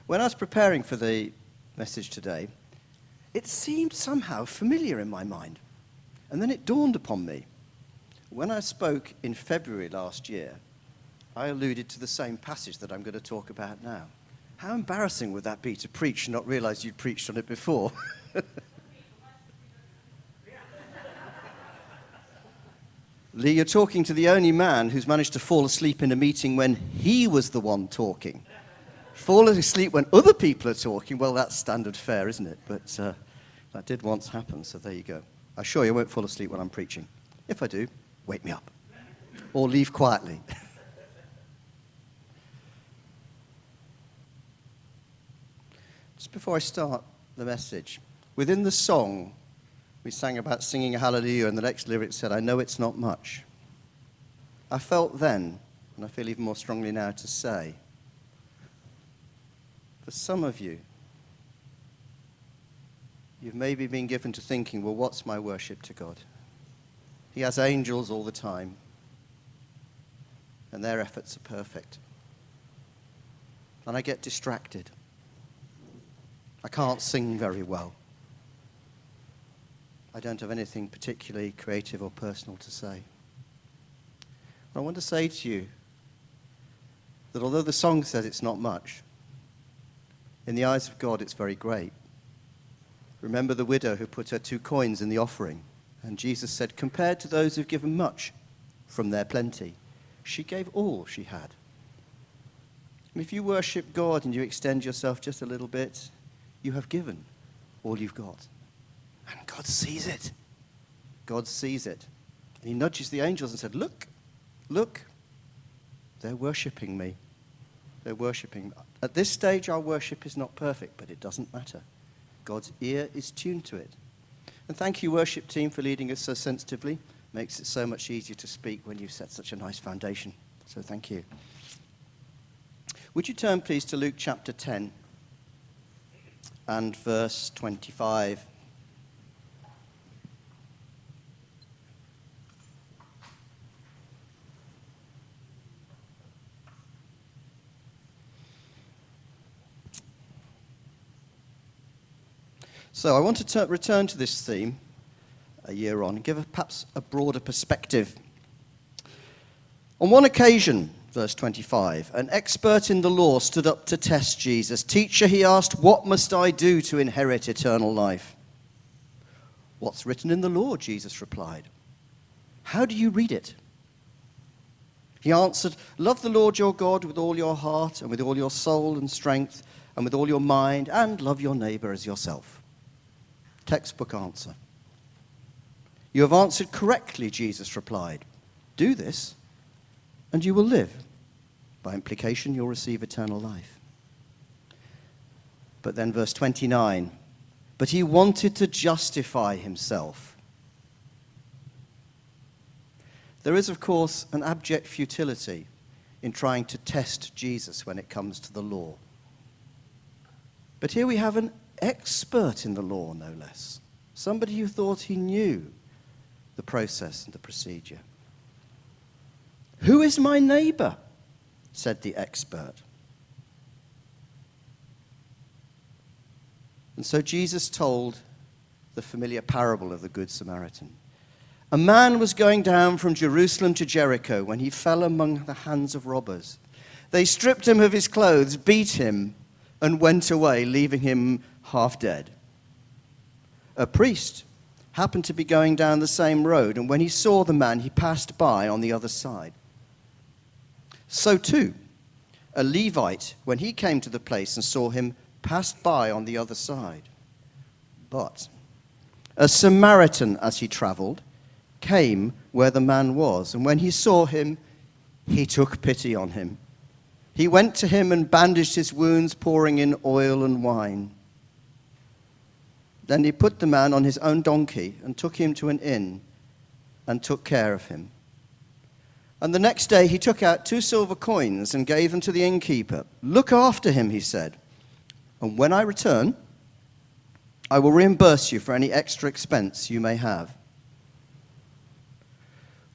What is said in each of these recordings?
When I was preparing for the message today, it seemed somehow familiar in my mind. And then it dawned upon me. When I spoke in February last year, I alluded to the same passage that I'm going to talk about now. How embarrassing would that be to preach and not realize you'd preached on it before? Lee, you're talking to the only man who's managed to fall asleep in a meeting when he was the one talking. Fall asleep when other people are talking, well, that's standard fare, isn't it? But that did once happen, so there you go. I assure you I won't fall asleep when I'm preaching. If I do, wake me up. Or leave quietly. Just before I start the message, within the song, we sang about singing a hallelujah, and the next lyric said, I know it's not much. I felt then, and I feel even more strongly now to say, for some of you, you've maybe been given to thinking, well, what's my worship to God? He has angels all the time, and their efforts are perfect. And I get distracted. I can't sing very well. I don't have anything particularly creative or personal to say. I want to say to you that although the song says it's not much, in the eyes of God it's very great. Remember the widow who put her 2 coins in the offering, and Jesus said, compared to those who've given much from their plenty, she gave all she had. And if you worship God and you extend yourself just a little bit, you have given all you've got. And God sees it. God sees it. And he nudges the angels and said, look, look, they're worshipping me. They're worshipping. At this stage, our worship is not perfect, but it doesn't matter. God's ear is tuned to it. And thank you, worship team, for leading us so sensitively. Makes it so much easier to speak when you've set such a nice foundation. So thank you. Would you turn, please, to Luke chapter 10 and verse 25. So I want to return to this theme a year on and give perhaps a broader perspective. On one occasion, verse 25, an expert in the law stood up to test Jesus. Teacher, he asked, what must I do to inherit eternal life? What's written in the law? Jesus replied. How do you read it? He answered, love the Lord your God with all your heart and with all your soul and strength and with all your mind, and love your neighbor as yourself. Textbook answer. You have answered correctly, Jesus replied. Do this, and you will live. By implication, you'll receive eternal life. But then verse 29, but he wanted to justify himself. There is, of course, an abject futility in trying to test Jesus when it comes to the law. But here we have an expert in the law, no less. Somebody who thought he knew the process and the procedure. Who is my neighbor? Said the expert. And so Jesus told the familiar parable of the Good Samaritan. A man was going down from Jerusalem to Jericho when he fell among the hands of robbers. They stripped him of his clothes, beat him, and went away, leaving him half dead. A priest happened to be going down the same road, and when he saw the man, he passed by on the other side. So too, a Levite, when he came to the place and saw him, passed by on the other side. But a Samaritan, as he traveled, came where the man was, and when he saw him, he took pity on him. He went to him and bandaged his wounds, pouring in oil and wine. Then he put the man on his own donkey and took him to an inn and took care of him. And the next day he took out 2 silver coins and gave them to the innkeeper. Look after him, he said, and when I return, I will reimburse you for any extra expense you may have.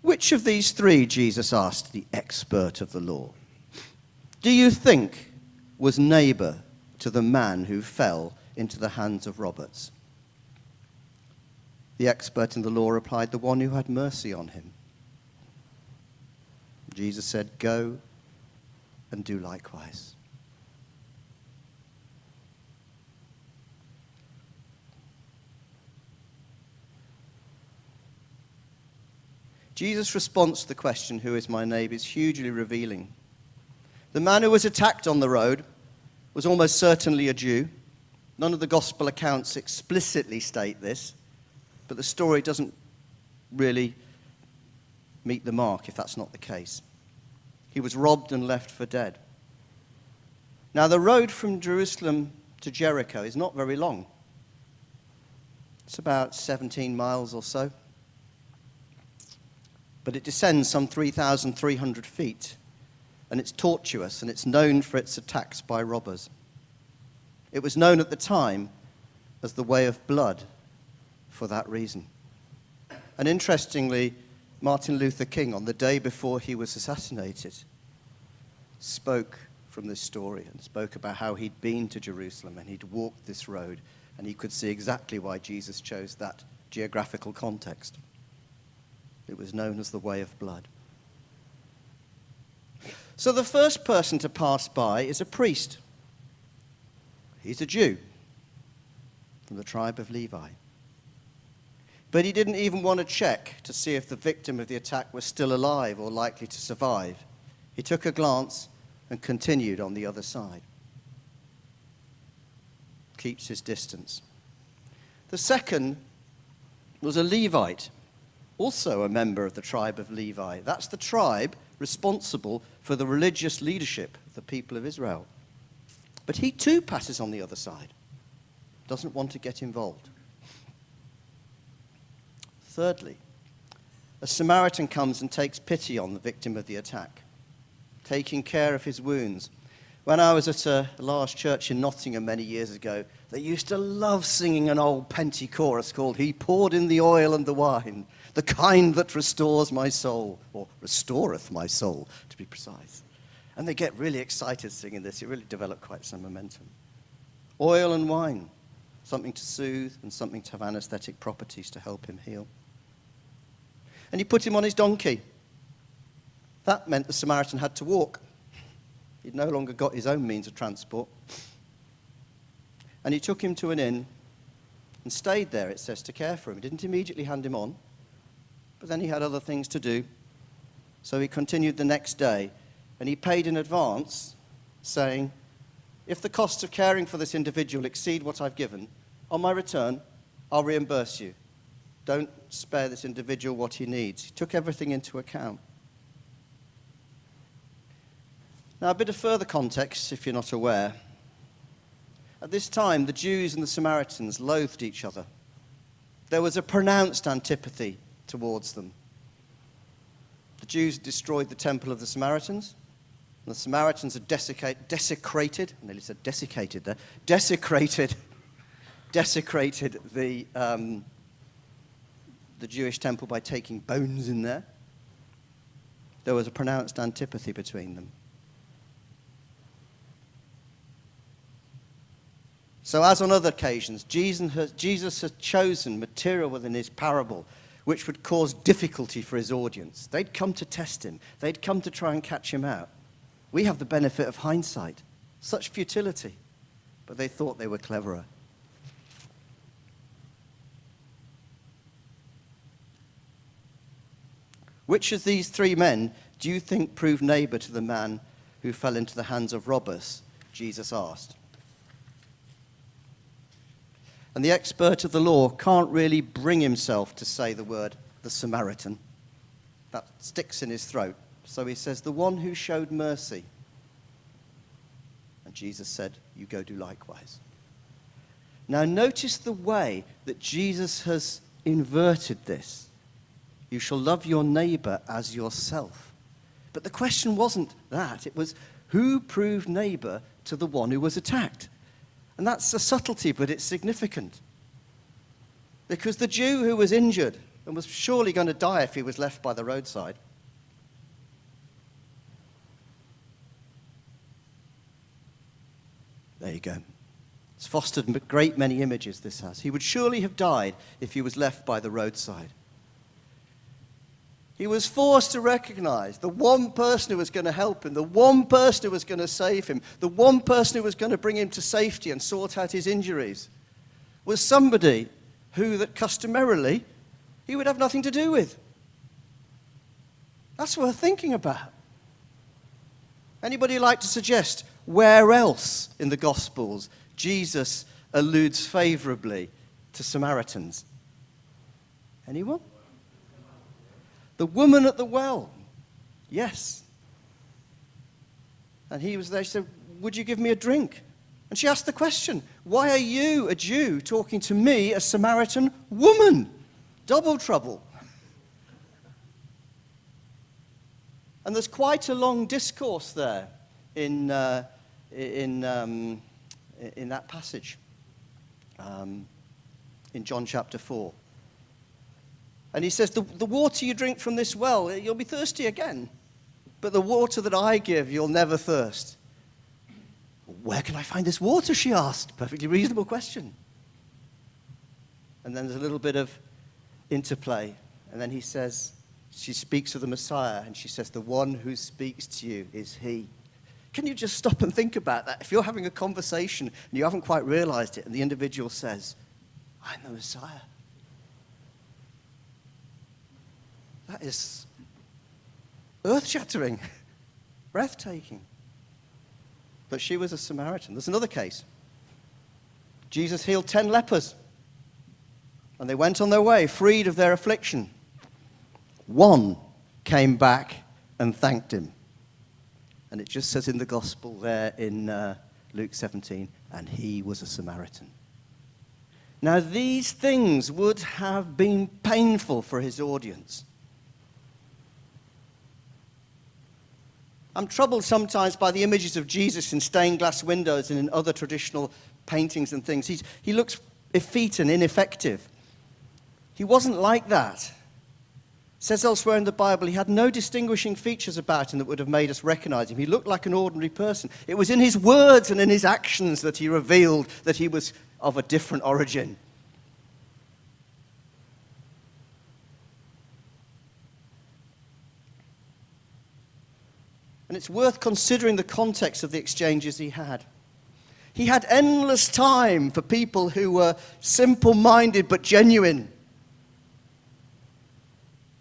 Which of these 3, Jesus asked the expert of the law, do you think was neighbor to the man who fell into the hands of robbers?" The expert in the law replied, "The one who had mercy on him." Jesus said, "Go and do likewise." Jesus' response to the question, "Who is my neighbor?" is hugely revealing. The man who was attacked on the road was almost certainly a Jew. None of the gospel accounts explicitly state this, but the story doesn't really meet the mark if that's not the case. He was robbed and left for dead. Now, the road from Jerusalem to Jericho is not very long. It's about 17 miles or so. But it descends some 3,300 feet, and it's tortuous, and it's known for its attacks by robbers. It was known at the time as the Way of Blood for that reason. And interestingly, Martin Luther King, on the day before he was assassinated, spoke from this story and spoke about how he'd been to Jerusalem and he'd walked this road, and he could see exactly why Jesus chose that geographical context. It was known as the Way of Blood. So the first person to pass by is a priest. He's a Jew from the tribe of Levi. But he didn't even want to check to see if the victim of the attack was still alive or likely to survive. He took a glance and continued on the other side. Keeps his distance. The second was a Levite, also a member of the tribe of Levi. That's the tribe responsible for the religious leadership of the people of Israel. But he too passes on the other side, doesn't want to get involved. Thirdly, a Samaritan comes and takes pity on the victim of the attack, taking care of his wounds. When I was at a large church in Nottingham many years ago, they used to love singing an old Penty chorus called "He poured in the oil and the wine, the kind that restores my soul," or restoreth my soul, to be precise. And they get really excited singing this. It really developed quite some momentum. Oil and wine, something to soothe and something to have anesthetic properties to help him heal. And he put him on his donkey. That meant the Samaritan had to walk. He'd no longer got his own means of transport. And he took him to an inn and stayed there, it says, to care for him. He didn't immediately hand him on, but then he had other things to do. So he continued the next day, and he paid in advance, saying, "If the costs of caring for this individual exceed what I've given, on my return, I'll reimburse you. Don't spare this individual what he needs." He took everything into account. Now, a bit of further context, if you're not aware. At this time, the Jews and the Samaritans loathed each other. There was a pronounced antipathy towards them. The Jews destroyed the temple of the Samaritans, and the Samaritans had desecrated the Jewish temple by taking bones in there. There was a pronounced antipathy between them. So as on other occasions, Jesus has chosen material within his parable which would cause difficulty for his audience. They'd come to test him. They'd come to try and catch him out. We have the benefit of hindsight. Such futility. But they thought they were cleverer. Which of these three men do you think proved neighbor to the man who fell into the hands of robbers? Jesus asked. And the expert of the law can't really bring himself to say the word, the Samaritan. That sticks in his throat. So he says, "The one who showed mercy." And Jesus said, "You go do likewise." Now notice the way that Jesus has inverted this. You shall love your neighbor as yourself. But the question wasn't that. It was, who proved neighbor to the one who was attacked? And that's a subtlety, but it's significant. Because the Jew who was injured and was surely going to die if he was left by the roadside, they There you go. It's fostered a great many images, this has. He would surely have died if he was left by the roadside. He was forced to recognize the one person who was going to help him, the one person who was going to save him, the one person who was going to bring him to safety and sort out his injuries, was somebody who that customarily he would have nothing to do with. That's worth thinking about. Anybody like to suggest where else in the Gospels Jesus alludes favorably to Samaritans? Anyone? The woman at the well. Yes. And he was there. She said, would you give me a drink? And she asked the question, why are you, a Jew, talking to me, a Samaritan woman? Double trouble. And there's quite a long discourse there in that passage in John chapter 4. And he says, the water you drink from this well, you'll be thirsty again. But the water that I give, you'll never thirst. Where can I find this water, she asked. Perfectly reasonable question. And then there's a little bit of interplay. And then he says, she speaks of the Messiah, and she says, the one who speaks to you is he. Can you just stop and think about that? If you're having a conversation and you haven't quite realized it, and the individual says, I'm the Messiah. That is earth-shattering, breathtaking. But she was a Samaritan. There's another case. Jesus healed 10 lepers, and they went on their way, freed of their affliction. One came back and thanked him. And it just says in the gospel there in Luke 17, and he was a Samaritan. Now, these things would have been painful for his audience. I'm troubled sometimes by the images of Jesus in stained glass windows and in other traditional paintings and things. He looks effete and ineffective. He wasn't like that. It says elsewhere in the Bible, he had no distinguishing features about him that would have made us recognize him. He looked like an ordinary person. It was in his words and in his actions that he revealed that he was of a different origin. And it's worth considering the context of the exchanges he had. He had endless time for people who were simple-minded but genuine.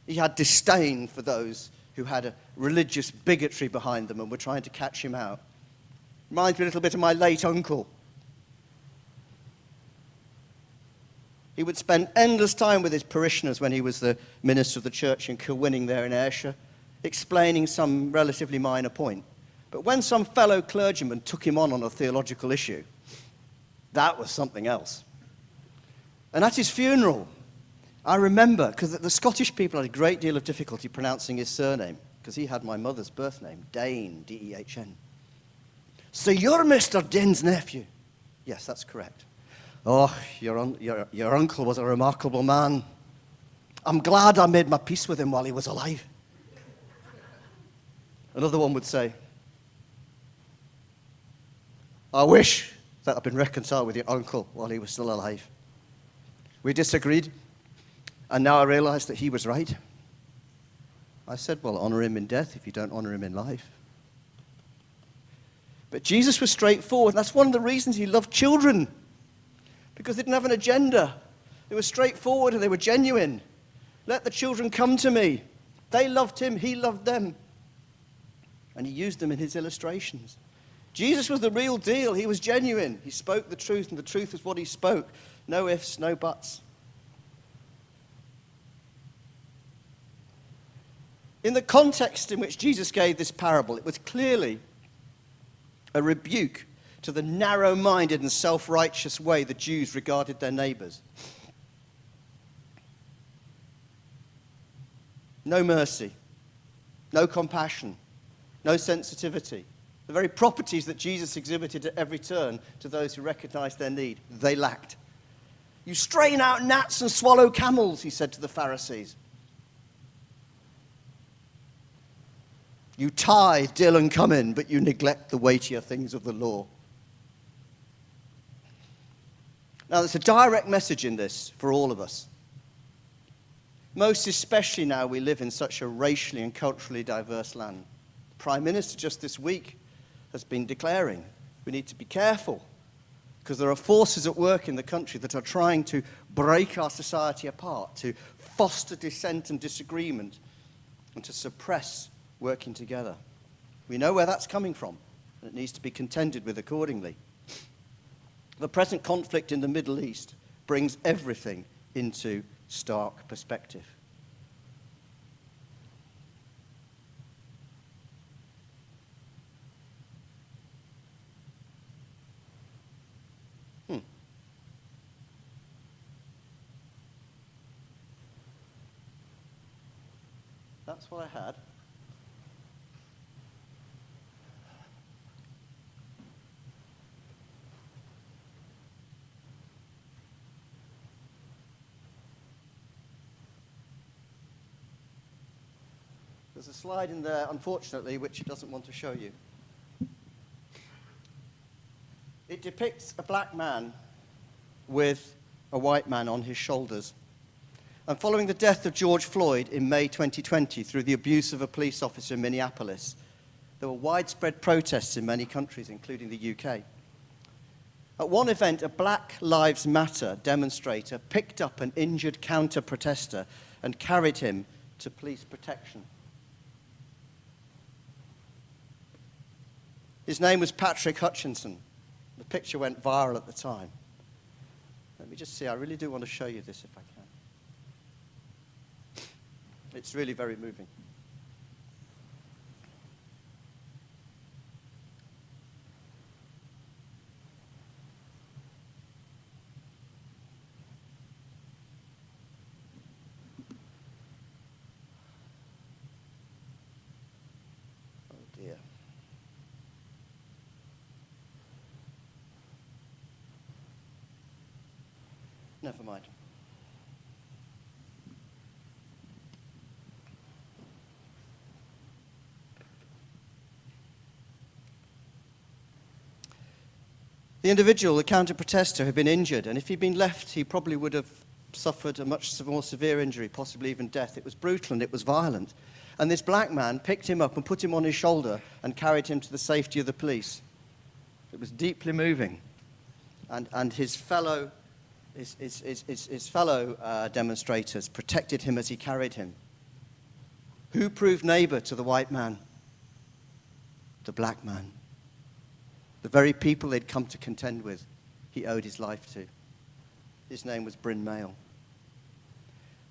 He had disdain for those who had a religious bigotry behind them and were trying to catch him out. Reminds me a little bit of my late uncle. He would spend endless time with his parishioners when he was the minister of the church in Kilwinning there in Ayrshire, explaining some relatively minor point. But when some fellow clergyman took him on a theological issue, that was something else. And at his funeral, I remember, because the Scottish people had a great deal of difficulty pronouncing his surname, because he had my mother's birth name, Dane, D-E-H-N. So you're Mr. Dane's nephew? Yes, that's correct. Oh, your uncle was a remarkable man. I'm glad I made my peace with him while he was alive. Another one would say, I wish that I'd been reconciled with your uncle while he was still alive. We disagreed, and now I realize that he was right. I said, well, honor him in death if you don't honor him in life. But Jesus was straightforward. That's one of the reasons he loved children, because they didn't have an agenda. They were straightforward and they were genuine. Let the children come to me. They loved him, he loved them. And he used them in his illustrations. Jesus was the real deal. He was genuine. He spoke the truth, and the truth was what he spoke. No ifs, no buts. In the context in which Jesus gave this parable, it was clearly a rebuke to the narrow-minded and self-righteous way the Jews regarded their neighbors. No mercy, no compassion, no sensitivity. The very properties that Jesus exhibited at every turn to those who recognized their need, they lacked. You strain out gnats and swallow camels, he said to the Pharisees. You tithe, dill, and come in, but you neglect the weightier things of the law. Now, there's a direct message in this for all of us. Most especially now we live in such a racially and culturally diverse land. The Prime Minister just this week has been declaring we need to be careful because there are forces at work in the country that are trying to break our society apart, to foster dissent and disagreement, and to suppress working together. We know where that's coming from, and it needs to be contended with accordingly. The present conflict in the Middle East brings everything into stark perspective. That's what I had. There's a slide in there, unfortunately, which it doesn't want to show you. It depicts a black man with a white man on his shoulders. And following the death of George Floyd in May 2020 through the abuse of a police officer in Minneapolis, there were widespread protests in many countries, including the UK. At one event, a Black Lives Matter demonstrator picked up an injured counter-protester and carried him to police protection. His name was Patrick Hutchinson. The picture went viral at the time. Let me just see, I really do want to show you this if I can. It's really very moving. Oh dear. Never mind. The individual, the counter-protester, had been injured, and if he'd been left, he probably would have suffered a much more severe injury, possibly even death. It was brutal and it was violent. And this black man picked him up and put him on his shoulder and carried him to the safety of the police. It was deeply moving. And his fellow demonstrators protected him as he carried him. Who proved neighbor to the white man? The black man. The very people they'd come to contend with, he owed his life to. His name was Bryn Mawr.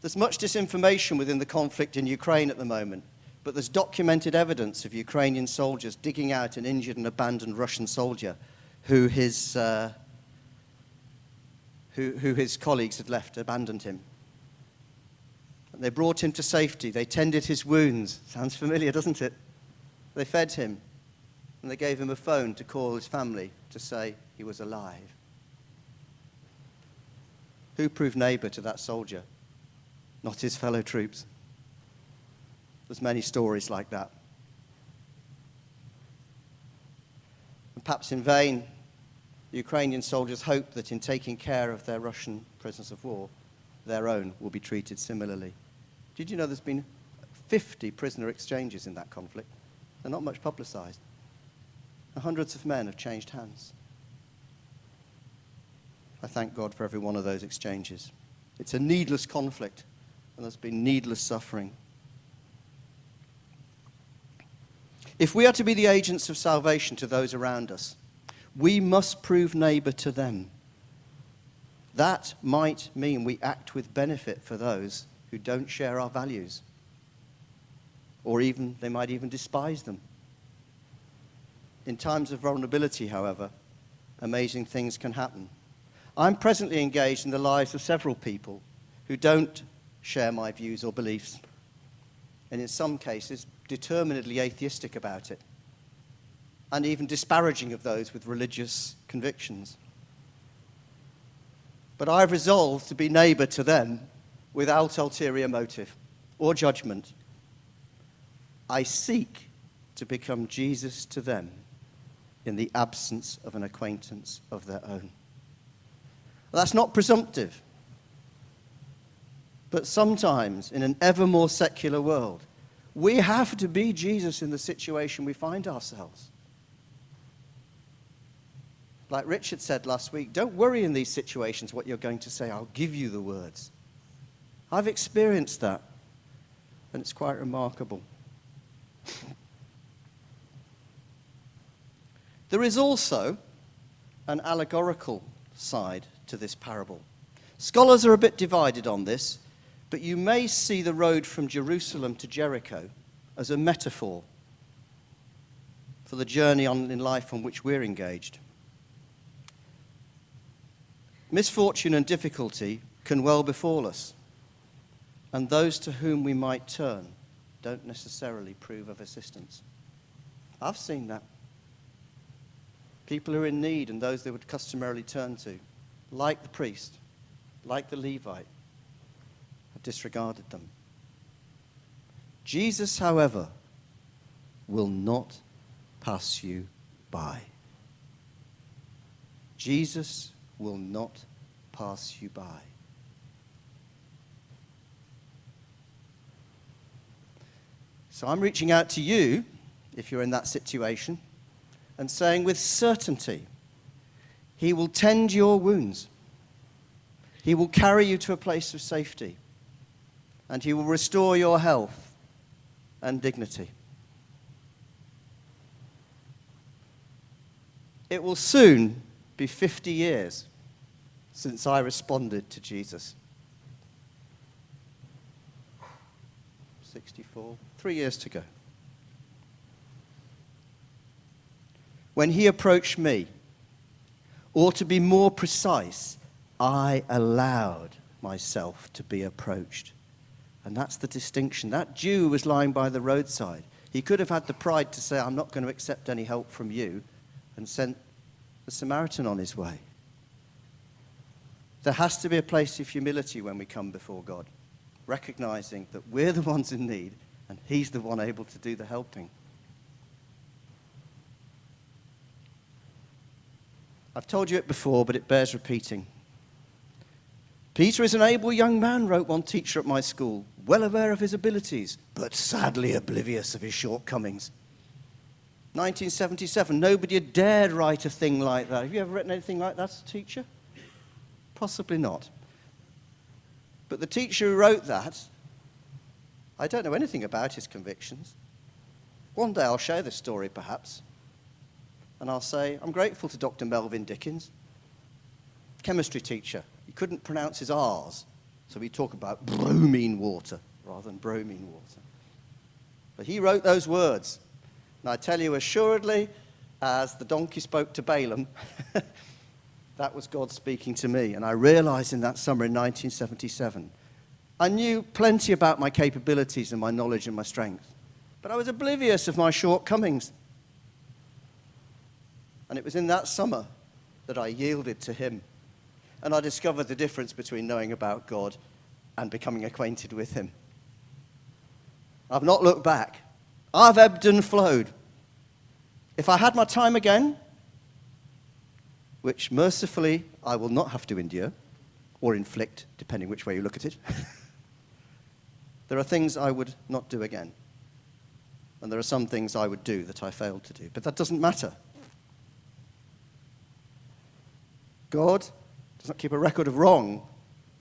There's much disinformation within the conflict in Ukraine at the moment, but there's documented evidence of Ukrainian soldiers digging out an injured and abandoned Russian soldier who his colleagues had left, abandoned him. And they brought him to safety. They tended his wounds. Sounds familiar, doesn't it? They fed him. And they gave him a phone to call his family to say he was alive. Who proved neighbor to that soldier? Not his fellow troops. There's many stories like that. And perhaps in vain, the Ukrainian soldiers hoped that in taking care of their Russian prisoners of war, their own will be treated similarly. Did you know there's been 50 prisoner exchanges in that conflict? They're not much publicized. Hundreds of men have changed hands. I thank God for every one of those exchanges. It's a needless conflict, and there's been needless suffering. If we are to be the agents of salvation to those around us, we must prove neighbor to them. That might mean we act with benefit for those who don't share our values, or even they might even despise them. In times of vulnerability, however, amazing things can happen. I'm presently engaged in the lives of several people who don't share my views or beliefs, and in some cases, determinedly atheistic about it, and even disparaging of those with religious convictions. But I've resolved to be neighbor to them without ulterior motive or judgment. I seek to become Jesus to them in the absence of an acquaintance of their own. That's not presumptive. But sometimes, in an ever more secular world, we have to be Jesus in the situation we find ourselves. Like Richard said last week, don't worry in these situations what you're going to say. I'll give you the words. I've experienced that, and it's quite remarkable. There is also an allegorical side to this parable. Scholars are a bit divided on this, but you may see the road from Jerusalem to Jericho as a metaphor for the journey in life on which we're engaged. Misfortune and difficulty can well befall us, and those to whom we might turn don't necessarily prove of assistance. I've seen that. People who are in need and those they would customarily turn to, like the priest, like the Levite, have disregarded them. Jesus, however, will not pass you by. Jesus will not pass you by. So I'm reaching out to you, if you're in that situation, and saying with certainty, he will tend your wounds. He will carry you to a place of safety, and he will restore your health and dignity. It will soon be 50 years since I responded to Jesus. 64, 3 years to go. When he approached me, or to be more precise, I allowed myself to be approached. And that's the distinction. That Jew was lying by the roadside. He could have had the pride to say, I'm not going to accept any help from you, and sent the Samaritan on his way. There has to be a place of humility when we come before God, recognizing that we're the ones in need and he's the one able to do the helping. I've told you it before, but it bears repeating. Peter is an able young man, wrote one teacher at my school, well aware of his abilities, but sadly oblivious of his shortcomings. 1977, nobody had dared write a thing like that. Have you ever written anything like that as a teacher? Possibly not. But the teacher who wrote that, I don't know anything about his convictions. One day I'll share this story, perhaps, and I'll say, I'm grateful to Dr. Melvin Dickens, chemistry teacher. He couldn't pronounce his R's, so he'd talk about bromine water rather than bromine water. But he wrote those words. And I tell you, assuredly, as the donkey spoke to Balaam, that was God speaking to me. And I realized in that summer in 1977, I knew plenty about my capabilities and my knowledge and my strength. But I was oblivious of my shortcomings. And it was in that summer that I yielded to him. And I discovered the difference between knowing about God and becoming acquainted with him. I've not looked back. I've ebbed and flowed. If I had my time again, which mercifully I will not have to endure or inflict, depending which way you look at it, there are things I would not do again. And there are some things I would do that I failed to do. But that doesn't matter. God does not keep a record of wrong.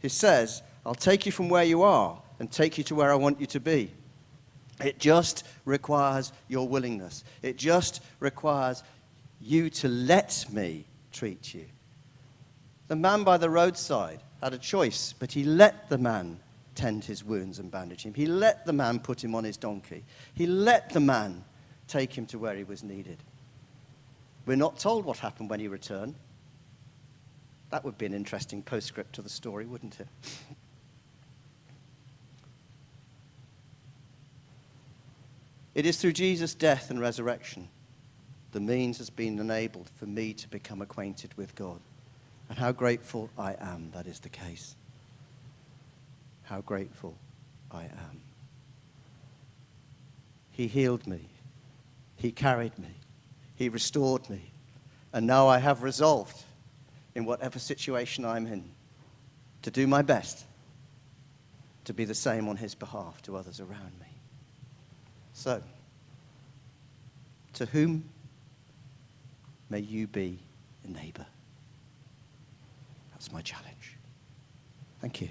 He says, I'll take you from where you are and take you to where I want you to be. It just requires your willingness. It just requires you to let me treat you. The man by the roadside had a choice, but he let the man tend his wounds and bandage him. He let the man put him on his donkey. He let the man take him to where he was needed. We're not told what happened when he returned. That would be an interesting postscript to the story, wouldn't it? It is through Jesus' death and resurrection the means has been enabled for me to become acquainted with God. And how grateful I am that is the case. How grateful I am. He healed me. He carried me. He restored me. And now I have resolved in whatever situation I'm in, to do my best to be the same on his behalf to others around me. So, to whom may you be a neighbor? That's my challenge. Thank you.